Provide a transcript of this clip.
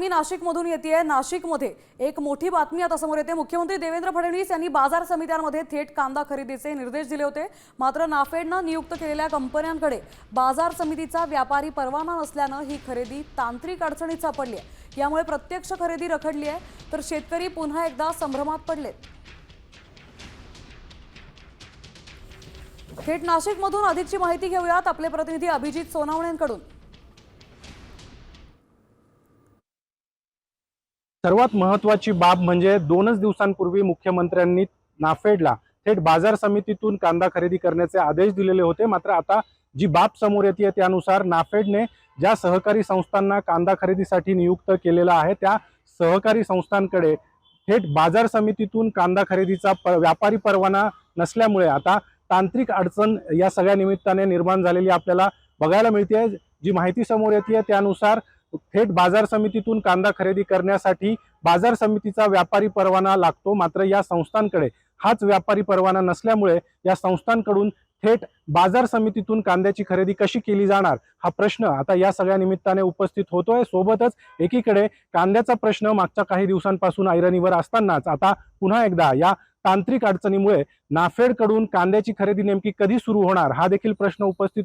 बातमी नाशिकमधून येतेय। नाशिकमध्ये एक मोठी बातमी आता समोर येते। मुख्यमंत्री देवेंद्र फडणवीस यांनी बाजार समित्यांमध्ये थेट कांदा खरेदीचे निर्देश दिले होते। मात्र नाफेडने नियुक्त केलेल्या कंपन्यांकडे बाजार समितीचा व्यापारी परवाना नसल्याने ही खरेदी तांत्रिक अडचणीत सापडली आहे। यामुळे प्रत्यक्ष खरेदी रखडली आहे, तर शेतकरी पुन्हा एकदा संभ्रमात पडलेत। थेट नाशिकमधून अधिकची माहिती घेऊयात आपले प्रतिनिधी अभिजित सोनावणेंकडून। सर्वात महत्त्वाची बाब म्हणजे 2च दिवसांपूर्वी मुख्यमंत्र्यांनी नाफेडला थेट बाजार समितीतून कांदा खरेदी करण्याचे आदेश दिलेले होते। मात्र आता जी बाब समोर येते त्यानुसार नाफेडने ज्या सहकारी संस्थांना कांदा खरेदीसाठी नियुक्त केलेला आहे त्या सहकारी संस्थांकडे थेट बाजार समितीतून कांदा खरेदीचा व्यापारी परवाना नसल्यामुळे आता तांत्रिक अडचण या सगळ्या निमित्ताने निर्माण झालेली आपल्याला बघायला मिळते। जी माहिती समोर येते त्यानुसार थेट बाजार समितीतून कांदा खरेदी करण्यासाठी बाजार समितीचा व्यापारी परवाना लागतो। मात्र या संस्थांकडे हाच व्यापारी परवाना नसल्यामुळे या संस्थांकडून थेट बाजार समितीतून कांद्याची खरेदी कशी केली जाणार हा प्रश्न आता या सगळ्या निमित्ताने उपस्थित होतोय। सोबतच एकीकडे कांद्याचा प्रश्न मागच्या काही दिवसांपासून ऐरणीवर असतानाच आता पुन्हा एकदा या तांत्रिक अडचणीमुळे नाफेडकडून कांद्याची खरेदी नेमकी कधी सुरू होणार हा देखील प्रश्न उपस्थित